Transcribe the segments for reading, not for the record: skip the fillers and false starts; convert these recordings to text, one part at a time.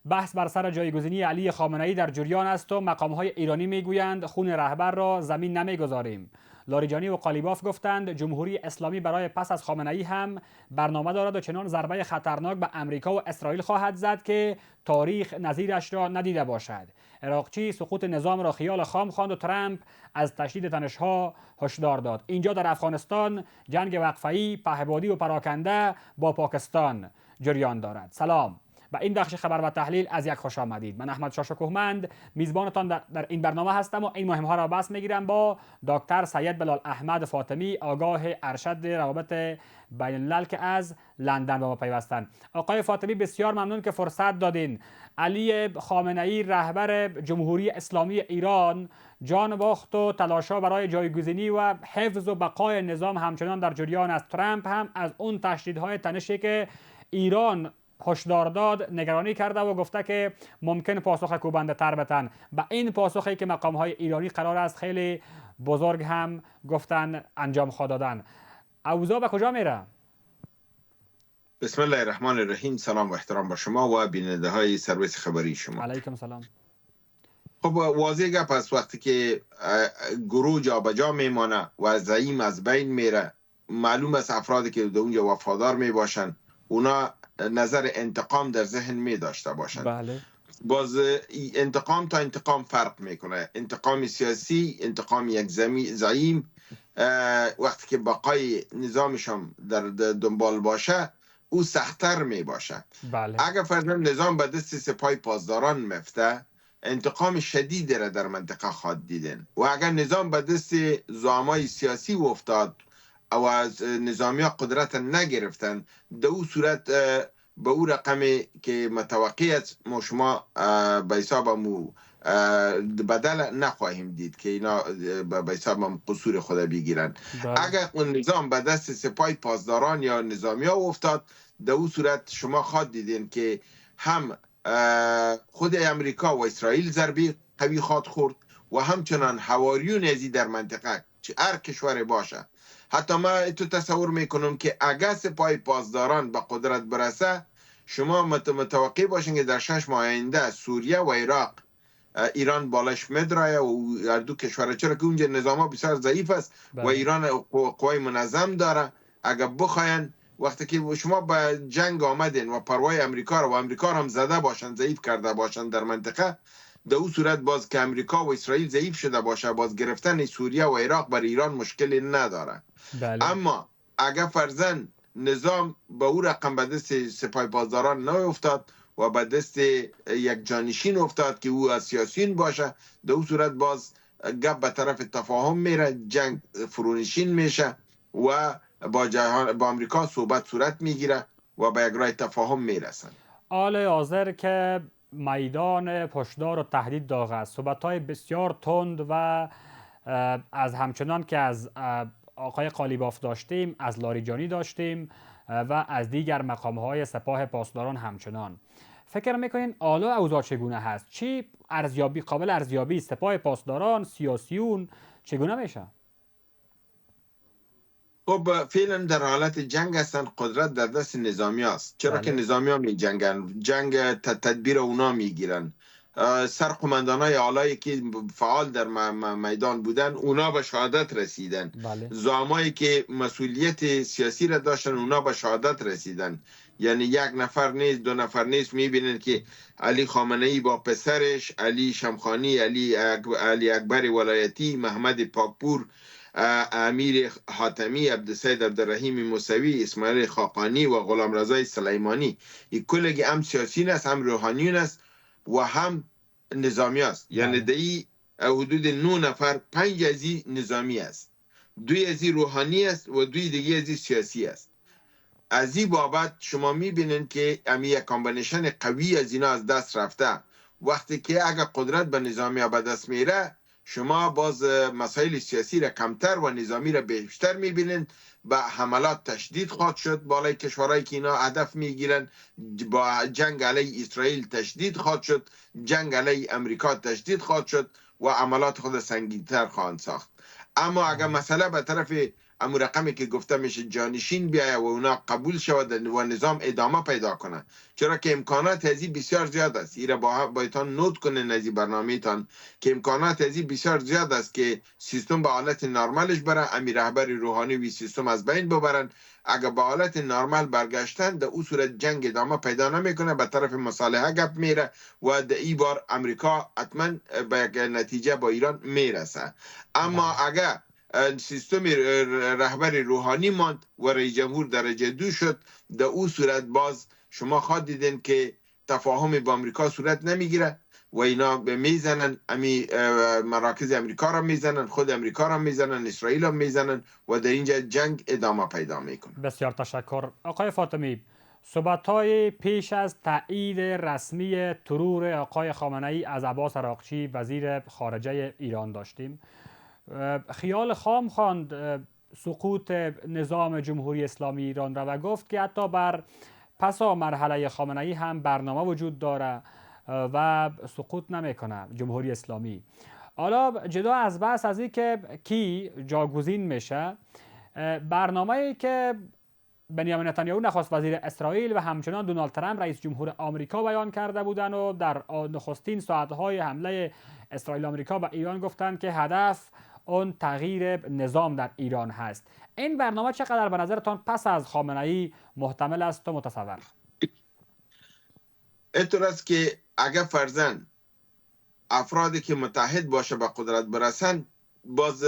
بحث بر سر جایگزینی علی خامنه‌ای در جریان است و مقام‌های ایرانی میگویند خون رهبر را زمین نمیگذاریم. لاریجانی و قالیباف گفتند جمهوری اسلامی برای پس از خامنه‌ای هم برنامه دارد و چنان ضربه خطرناک به امریکا و اسرائیل خواهد زد که تاریخ نظیرش را ندیده باشد. عراقچی سقوط نظام را خیال خام خواند و ترامپ از تشدید تنش‌ها هشدار داد. اینجا در افغانستان جنگ وقفه‌ای، پهپادی و پراکنده با پاکستان جریان دارد. سلام. و این بخش خبر و تحلیل از یک خوش آمدید. من احمد شاه شکوهمند میزبانتان در این برنامه هستم و این مهم‌ها را بحث میگیرم با دکتر سید بلال احمد فاطمی، آگاه ارشد روابط بین الملل که از لندن با ما پیوستند. آقای فاطمی بسیار ممنون که فرصت دادین. علی خامنه‌ای رهبر جمهوری اسلامی ایران جان باخت و تلاش‌ها برای جایگزینی و حفظ و بقای نظام همچنان در جریان است. ترامپ هم از اون تشدیدهای تنشی که ایران هشدار داد نگرانی کرده و گفته که ممکن پاسخ کوبنده تر بتن. به این پاسخی که مقام های ایرانی قرار است خیلی بزرگ هم گفتن انجام خواهد دادن. اوضاع به کجا میره؟ بسم الله الرحمن الرحیم. سلام و احترام با شما و بیننده های سرویس خبری شما. علیکم سلام. خب واضح گپ است وقتی که گروه جابجا میمانه و زعیم از بین میره، معلوم است افرادی که در اونجا وفادار می باشن اونا نظر انتقام در ذهن می داشته باشند. بله. باز انتقام تا انتقام فرق میکنه. انتقام سیاسی، انتقام یک زعیم وقتی که بقای نظامشم در دنبال باشه او سختتر می باشه. بله. اگر فرضاً نظام به دست سپاه پاسداران مفته انتقام شدیدی را در منطقه خواهد دیدن و اگر نظام به دست زعمای سیاسی افتاد او از نظامی ها قدرت نگرفتن در او صورت به او رقمی که متوقع است ما شما به حساب بدل نخواهیم دید که اینا به حساب قصور خود بگیرن. اگر اون نظام به دست سپاه پاسداران یا نظامی ها افتاد در او صورت شما خواهد دیدین که هم خود امریکا و اسرائیل ضربه قوی خواهد خورد و همچنان حواریون ازی در منطقه چه هر کشور باشه. حتی ما تو تصور میکنم که اگر سپاه پاسداران به قدرت برسه شما متوقع باشین که در 6 ماه آینده سوریه و عراق ایران بالش مدرایه و هر دو کشور، چرا که اونجا نظام ها بسیار ضعیف است و ایران قوای منظم داره. اگر بخواین وقتی که شما به جنگ آمدین و پروای امریکا و امریکا هم زده باشن، ضعیف کرده باشن در منطقه، در اون صورت باز که امریکا و اسرائیل ضعیف شده باشه باز گرفتن سوریه و عراق برای ایران مشکلی نداره. بله. اما اگر فرضاً نظام به او رقم به دست سپاه پاسداران نیفتاد و به دست یک جانشین افتاد که او از سیاسیون باشه، در اون صورت باز گپ به طرف تفاهم میره، جنگ فرونشین میشه و با امریکا صورت میگیره و به یک راه تفاهم میرسن. حال حاضر که میدان پشتدار و تهدید داغ است، صحبت‌های بسیار تند و از همچنان که از آقای قالیباف داشتیم، از لاریجانی داشتیم و از دیگر مقام‌های سپاه پاسداران همچنان. فکر میکنین حالا اوضاع چگونه هست؟ چی ارزیابی قابل ارزیابی سپاه پاسداران، سیاسیون چگونه میشه؟ خب فعلا در حالت جنگ هستن، قدرت در دست نظامی است. چرا که نظامی ها می جنگن، جنگ تدبیر اونا میگیرن. سرقماندان های آلایی که فعال در میدان بودن اونا به شهادت رسیدن. زعمایی که مسئولیت سیاسی را داشتن اونا به شهادت رسیدن. یعنی یک نفر نیست، دو نفر نیست. میبینن که علی خامنه‌ای با پسرش، علی شمخانی، علی اکبر ولایتی، محمد پاکپور، امیر حاتمی، عبدالسید عبدالرحیم موسوی، اسماعیل خاقانی و غلامرضا سلیمانی، این کلگی هم سیاسیون است، هم روحانیون است و هم نظامی است. یعنی دایی حدود 9 نفر، 5 ازی نظامی است، 2 ازی روحانی است و 2 دیگه ازی سیاسی است. از این بابت شما میبینین که امی یک کامبینیشن قوی از اینا از دست رفته. وقتی که اگر قدرت به نظامی ها به دست میره شما باز مسائل سیاسی را کمتر و نظامی را بیشتر میبینین. با حملات تشدید خواهد شد بالای کشورهایی که اینا هدف میگیرن. با جنگ علیه اسرائیل تشدید خواهد شد، جنگ علیه امریکا تشدید خواهد شد و عملات خود سنگین‌تر خواهند ساخت. اما اگر مسئله به طرف امو رقمی که گفته میشه جانشین بیاید و اونا قبول شود و نظام ادامه پیدا کنه، چرا که امکانات ازی بسیار زیاد است. ایره بایتان نوت کنه نزی برنامه تان که امکانات ازی بسیار زیاد است که سیستم به حالت نرمالش بره، امی رهبر روحانی وی سیستم از بین ببرن. اگر به حالت نرمال برگشتن در او صورت جنگ ادامه پیدا نمیکنه، به طرف مصالحه گپ میره و در این بار امریکا حتما به یک نتیجه با ایران میرسه. اما اگر سیستم رهبر روحانی ماند و رئیس جمهور درجه 2 شد، در او صورت باز شما خواهد دیدین که تفاهم با امریکا صورت نمیگیره و اینا میزنن، امی مراکز امریکا را میزنن، خود امریکا را میزنن، اسرائیل را میزنن و در اینجا جنگ ادامه پیدا میکنه. بسیار تشکر آقای فاطمی. صحبت‌های پیش از تایید رسمی ترور آقای خامنه‌ای از عباس عراقچی وزیر خارجه ایران داشتیم. خیال خام خواند سقوط نظام جمهوری اسلامی ایران را و گفت که حتی بر پسا مرحله خامنه‌ای هم برنامه وجود داره و سقوط نمیکنه جمهوری اسلامی. حالا جدا از بحث از این که کی جاگزین میشه، برنامه‌ای که بنیامین نتانیاهو نخست وزیر اسرائیل و همچنان دونالد ترامپ رئیس جمهور آمریکا بیان کرده بودند و در نخستین ساعت‌های حمله اسرائیل آمریکا به ایران گفتند که هدف اون تغییر نظام در ایران هست. این برنامه چقدر به نظرتان پس از خامنه‌ای محتمل است و متصور؟ اینطور است که اگر فرضاً افرادی که متحد باشه به قدرت برسن، باز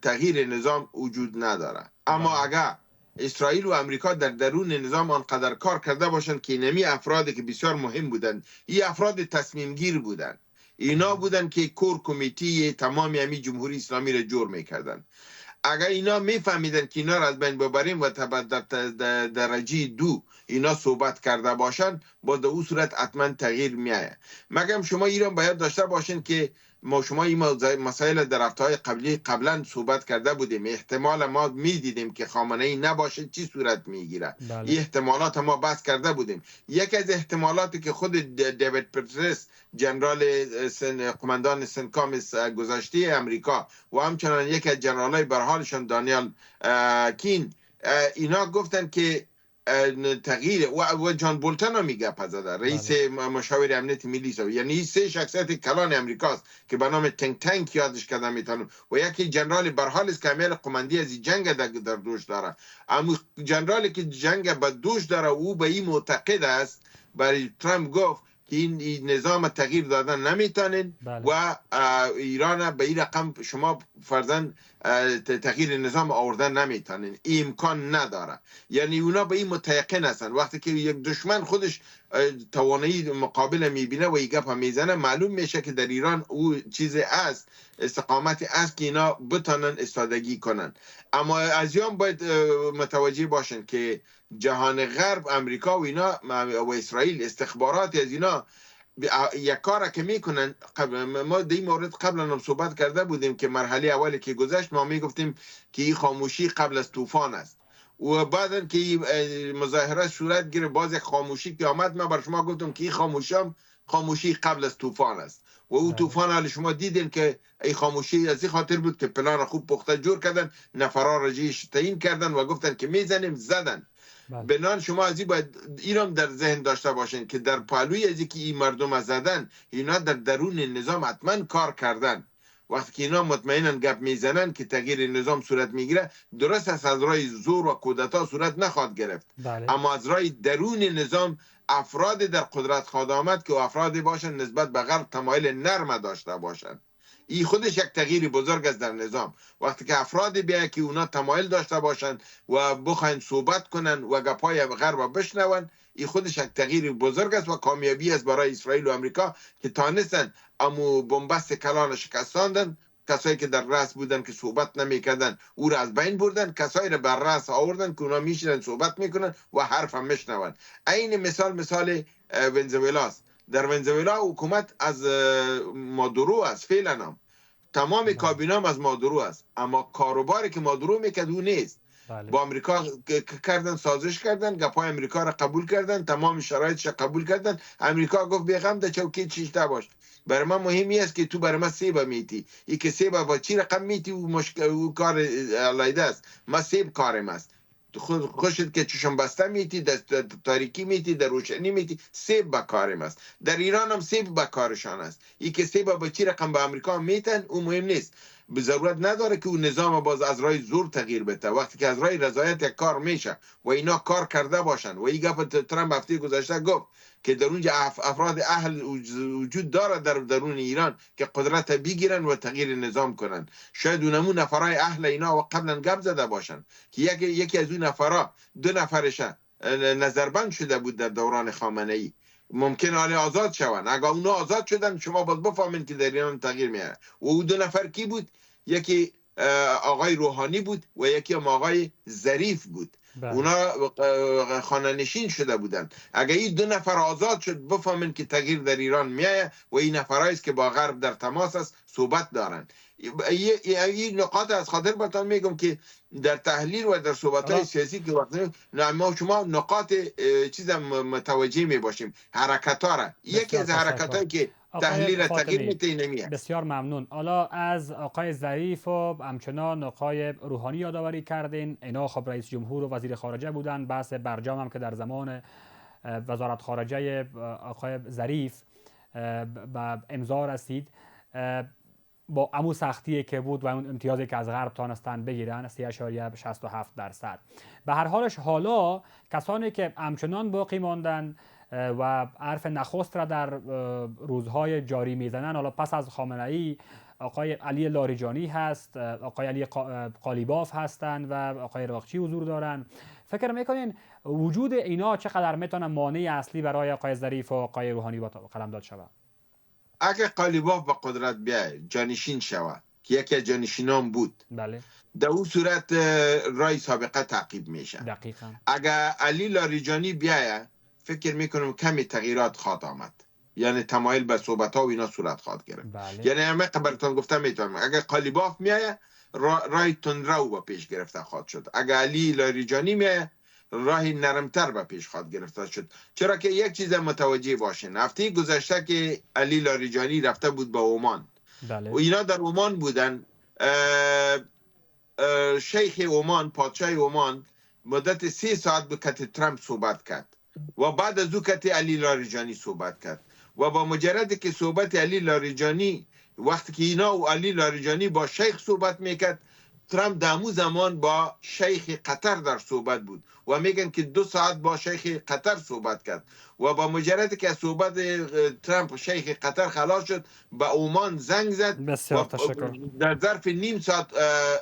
تغییر نظام وجود نداره. اما اگر اسرائیل و امریکا در درون نظام آنقدر کار کرده باشند که اینمی افرادی که بسیار مهم بودند، این افراد تصمیم گیر بودند، اینا بودن که کور کمیتی تمامی همی جمهوری اسلامی را جور میکردن. اگر اینا میفهمیدن که اینا را از بین ببریم و در درجه 2 اینا صحبت کرده باشن، با در اون صورت حتما تغییر میایه. مگم شما ایران باید داشته باشین که شما این مسائل در هفته‌های قبلا صحبت کرده بودیم. احتمال ما میدیدیم که خامنه‌ای نباشه چی صورت میگیره. این احتمالات ما بحث کرده بودیم. یکی از احتمالاتی که خود دیوید پترس جنرال قماندان سنتکام گذشته امریکا و همچنان یکی از جنرالای برحالشان دانیال کین، اینا گفتن که تغییر و جان بولتن هم میگه پزده رئیس مشاور امنیت ملی، یعنی 3 شخصیت کلان امریکاست که به نام تنک تانک یادش کردن میتونم، و یکی جنرال برحال است که امیل قماندی از جنگ در دوش داره. اما جنرالی که جنگ به دوش داره او به این معتقد است، برای ترامپ گفت که این نظام تغییر دادن نمیتونین و ایران به این رقم شما فرضاً تغییر نظام آوردن نمیتونین، این امکان نداره. یعنی اونا به این متیقن هستن. وقتی که یک دشمن خودش توانایی مقابل میبینه و این گپ میزنه، معلوم میشه که در ایران او چیز است، استقامتی است که اینا بتونن استادگی کنن. اما از یام باید متوجه باشن که جهان غرب، امریکا و اینا و اسرائیل، استخبارات از اینا یک کار که میکنن. ما در این مورد قبلا هم صحبت کرده بودیم که مرحله اولی که گذشت ما میگفتیم که این خاموشی قبل از طوفان است و بعداً که مظاهره صورت گیره باز یک خاموشی که آمد. ما بر شما گفتم که این خاموشی قبل از طوفان است و او طوفان حال شما دیدین که این خاموشی از این خاطر بود که پلان خوب پخته جور کردن، نفرا رجیش تعیین کردن و گفتن که میزنیم، زدن. بنان شما از این باید ایران در ذهن داشته باشین که در پهلوی از که این مردم زدن، اینا در درون نظام حتما کار کردن. وقتی که اینا مطمئنن گپ میزنن که تغییر نظام صورت میگیره، درست است از راه زور و کودتا صورت نخواد گرفت، اما از راه درون نظام افراد در قدرت خواهد آمد که افرادی باشن نسبت به غرب تمایل نرم داشته باشن. این خودش یک تغییر بزرگ است در نظام. وقتی که افرادی بیاید که اونا تمایل داشته باشن و بخواین صحبت کنن و گپای غرب بشنون، این خودش یک تغییر بزرگ است و کامیابی است برای اسرائیل و امریکا که تانستن امو بنبست کلان شکستاندن. کسایی که در رأس بودن که صحبت نمیکردن او را از بین بردن، کسایی را بر رأس آوردن که اونا میشینن صحبت میکنن و حرف هم میشنون. این مثال ونزوئلاست. در ونزوئلا حکومت از مادورو است، فعلا هم تمام کابینه از مادورو است، اما کاروباری که مادورو میکرد او نیست. با امریکا کردن، سازش کردن، گپای امریکا را قبول کردن، تمام شرایطش قبول کردن. امریکا گفت بیغم ده چوکی چیشته باش، برای من مهمی است که تو برای من سیب میتی، ای که سیب با چی رقم میتی و مشکل و کار علایده است. ما سیب کارم است، خوشت که چشم بسته میتی، در تاریکی میتی، در روشنی میتی، سیب با کارم است. در ایران هم سیب با کارشان است. ای که سیب با چی رقم به امریکا میتن او مهم نیست، به ضرورت نداره که اون نظام باز از راه زور تغییر بده. وقتی که از راه رضایت یک کار میشه و اینا کار کرده باشن، و این گپ ترامپ هفته گذشته گفت که در اونجا افراد اهل وجود داره در درون ایران که قدرت بگیرن و تغییر نظام کنن. شاید اونمون نفرای اهل اینا و قبلا گپ زده باشن که یکی از اون نفرا، 2 نفرش نظربند شده بود در دوران خامنه ای، ممکن آن آزاد شوند. اگه اونا آزاد شدن شما باز بفهمین که در ایران تغییر میاد. و او 2 نفر کی بود؟ یکی آقای روحانی بود و یکی هم آقای ظریف بود. اونا خانه نشین شده بودن. اگه این 2 نفر آزاد شد بفهمین که تغییر در ایران میاد و این نفرایی است که با غرب در تماس است، صحبت دارن. این نقاط از خاطر براتون میگم که در تحلیل و در صحبت‌های سیاسی که وقتی ما شما نقاط چیز متوجه می باشیم، حرکت‌ها را. یکی از حرکت‌هایی که تحلیل تغییر میده نمیاد. بسیار ممنون. حالا از آقای ظریف و همچنان آقای روحانی یادآوری کردین. اینا خب رئیس جمهور و وزیر خارجه بودن. بحث برجام هم که در زمان وزارت خارجه آقای ظریف به امضا رسید، با عمو سختیه که بود و اون امتیازی که از غرب تانستن بگیرن 3.67%. به هر حالش حالا کسانی که همچنان باقی ماندن و حرف نخست را در روزهای جاری میزنن، حالا پس از خامنه ای آقای علی لاریجانی هست، آقای علی قالیباف هستند و آقای راقچی حضور دارن. فکر میکنین وجود اینا چقدر میتونه مانع اصلی برای آقای ظریف و آقای روحانی قلمداد شود؟ اگه قالیباف به قدرت بیای جانشین شود که یکی از جانشینان بود، بله، در اون صورت رای سابقه تعقیب میشه. دقیقاً. اگه علی لاریجانی بیایه فکر میکنم کمی تغییرات خواهد آمد، یعنی تمایل به صحبت ها و اینا صورت خواهد گرفت. بله. یعنی همه قبلتان گفتم میتونم اگه قالیباف میایه رای تندرو به پیش گرفته خواهد شد. اگه علی لاریجانی میایه راهی نرمتر به پیش خواهد گرفته شد. چرا که یک چیز متوجه باشین، هفته گذشته که علی لاریجانی رفته بود به عمان، بله. و اینا در عمان بودن، شیخ عمان، پادشاه عمان مدت 3 ساعت به کت ترامپ صحبت کرد و بعد از او کت علی لاریجانی صحبت کرد. و با مجرد که صحبت علی لاریجانی، وقتی که اینا و علی لاریجانی با شیخ صحبت میکرد، ترامپ دامو زمان با شیخ قطر در صحبت بود و میگن که 2 ساعت با شیخ قطر صحبت کرد. و با مجرد که صحبت ترامپ شیخ قطر خلاص شد، به عمان زنگ زد. بسیار تشکر. در ظرف نیم ساعت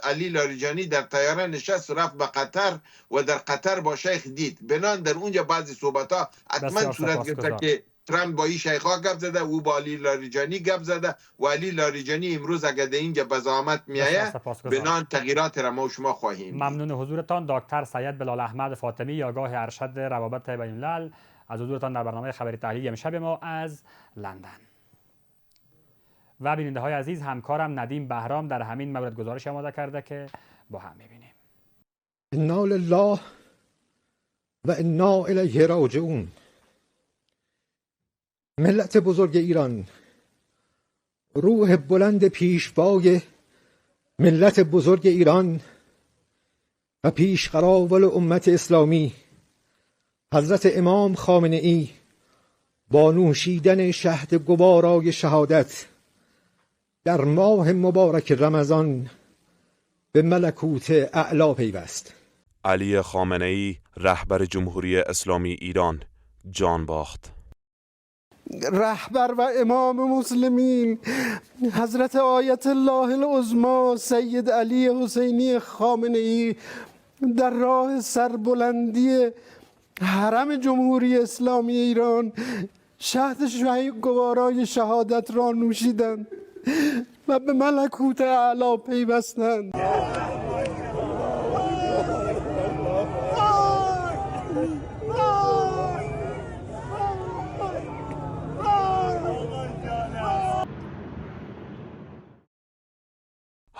علی لاریجانی در طیاره نشست رفت به قطر و در قطر با شیخ دید. بنان در اونجا بعضی صحبت ها حتما صورت گرفت که ترامپ با این شیخا گپ زده، او با علی لاریجانی گپ زده و علی لاریجانی امروز اگر در اینجا به زعامت میایه بنان تغییرات را ما و شما خواهیم. ممنون حضورتان دکتر سید بلال احمد فاطمی، آگاه ارشد روابط بین الملل، از حضورتان در برنامه خبری تحلیلی امشب ما از لندن. و بیننده های عزیز، همکارم ندیم بهرام در همین مورد گزارش آماده کرده که با هم میبینیم. انا لله و انا الیه راجعون. ملت بزرگ ایران، روح بلند پیشوای ملت بزرگ ایران و پیشقراول امت اسلامی حضرت امام خامنه ای با نوشیدن شهد گوارای شهادت در ماه مبارک رمضان به ملکوت اعلی پیوست. علی خامنه ای رهبر جمهوری اسلامی ایران جان باخت. رهبر و امام مسلمین حضرت آیت الله العظما سید علی حسینی خامنه ای در راه سربلندی حرم جمهوری اسلامی ایران شهد گوارای شهادت را نوشیدند و به ملکوت اعلی پیوستند.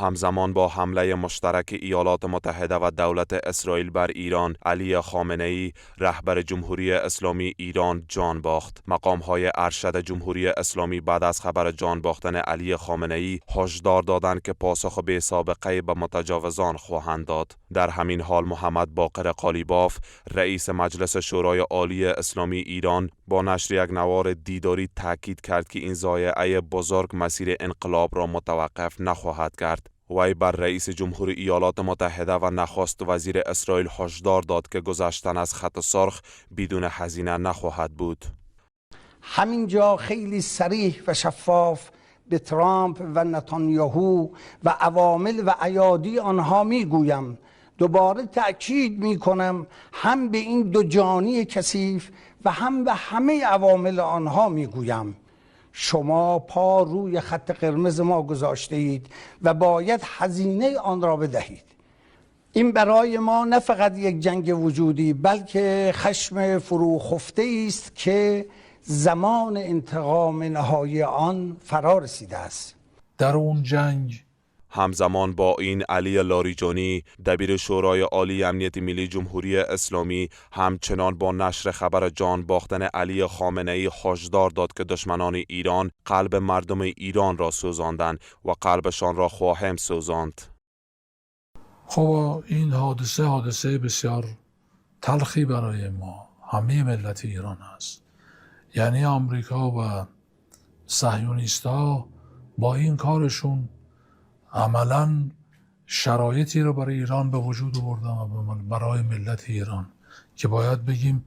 همزمان با حمله مشترک ایالات متحده و دولت اسرائیل بر ایران، علی خامنه‌ای رهبر جمهوری اسلامی ایران جان باخت. مقام‌های ارشد جمهوری اسلامی بعد از خبر جان باختن علی خامنه‌ای هشدار دادند که پاسخ بی سابقه به متجاوزان خواهند داد. در همین حال محمد باقر قالیباف رئیس مجلس شورای عالی اسلامی ایران با نشر یک نوار دیداری تاکید کرد که این ضایعه بزرگ مسیر انقلاب را متوقف نخواهد کرد. وی بر رئیس جمهور ایالات متحده و نخست وزیر اسرائیل هشدار داد که گذشتن از خط سرخ بدون هزینه نخواهد بود. همینجا خیلی صریح و شفاف به ترامپ و نتانیاهو و عوامل و ایادی آنها میگویم، دوباره تأکید میکنم، هم به این دو جانی کثیف و هم به همه عوامل آنها میگویم، شما پا روی خط قرمز ما گذاشته اید و باید هزینه آن را بدهید. این برای ما نه فقط یک جنگ وجودی بلکه خشم فروخفته است که زمان انتقام نهایی آن فرا رسیده است. در اون جنگ همزمان با این علی لاریجانی دبیر شورای عالی امنیت ملی جمهوری اسلامی همچنان با نشر خبر جان باختن علی خامنه‌ای هشدار داد که دشمنان ایران قلب مردم ایران را سوزاندند و قلبشان را خواهیم سوزاند. خب این حادثه بسیار تلخی برای ما همه ملت ایران است. یعنی آمریکا و صهیونیست‌ها با این کارشون عملاً شرایطی رو برای ایران به وجود آوردن و برای ملت ایران که باید بگیم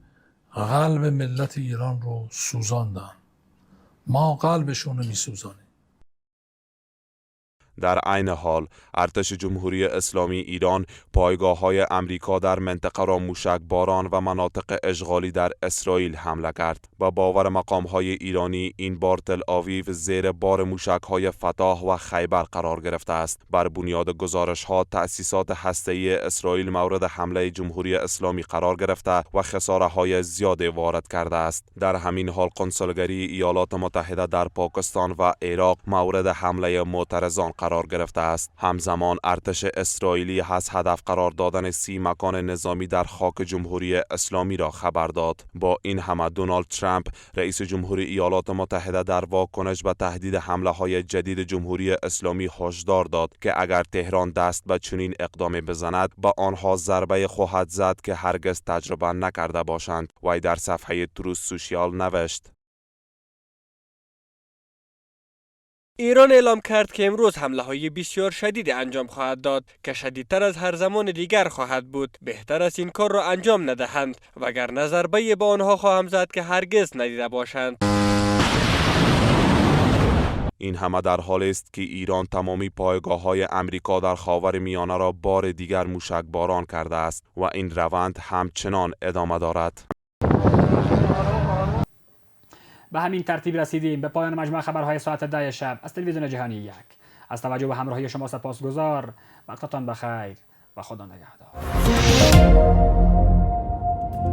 قلب ملت ایران رو سوزاندن. ما قلبشون رو میسوزانیم. در عین حال ارتش جمهوری اسلامی ایران پایگاه‌های امریکا در منطقه را موشک باران و مناطق اشغالی در اسرائیل حمله کرد و باور مقام‌های ایرانی این بار تل آویو زیر بار موشک‌های فتح و خیبر قرار گرفته است. بر بنیاد گزارش‌ها تأسیسات هسته‌ای اسرائیل مورد حمله جمهوری اسلامی قرار گرفته و خساره‌های زیادی وارد کرده است. در همین حال کنسولگری ایالات متحده در پاکستان و عراق مورد حمله معترضان قرار گرفته است. همزمان ارتش اسرائیلی از هدف قرار دادن 30 مکان نظامی در خاک جمهوری اسلامی را خبر داد. با این همه دونالد ترامپ رئیس جمهوری ایالات متحده در واکنش به تهدید حمله‌های جدید جمهوری اسلامی هشدار داد که اگر تهران دست به چنین اقدامی بزند به آنها ضربه خواهد زد که هرگز تجربه نکرده باشند. وی در صفحه تروث سوشیال نوشت: ایران اعلام کرد که امروز حمله‌های بسیار شدید انجام خواهد داد که شدیدتر از هر زمان دیگر خواهد بود. بهتر است این کار را انجام ندهند وگرنه ضربه به آنها خواهم زد که هرگز ندیده باشند. این همه در حالی است که ایران تمامی پایگاه‌های امریکا در خاورمیانه را بار دیگر موشک باران کرده است و این روند همچنان ادامه دارد. به همین ترتیب رسیدیم به پایان مجموع خبرهای ساعت 10 شب از تلویزیون جهانی 1. از توجه و همراهی شما سپاسگزار. وقتتان بخیر و خدا نگهدار.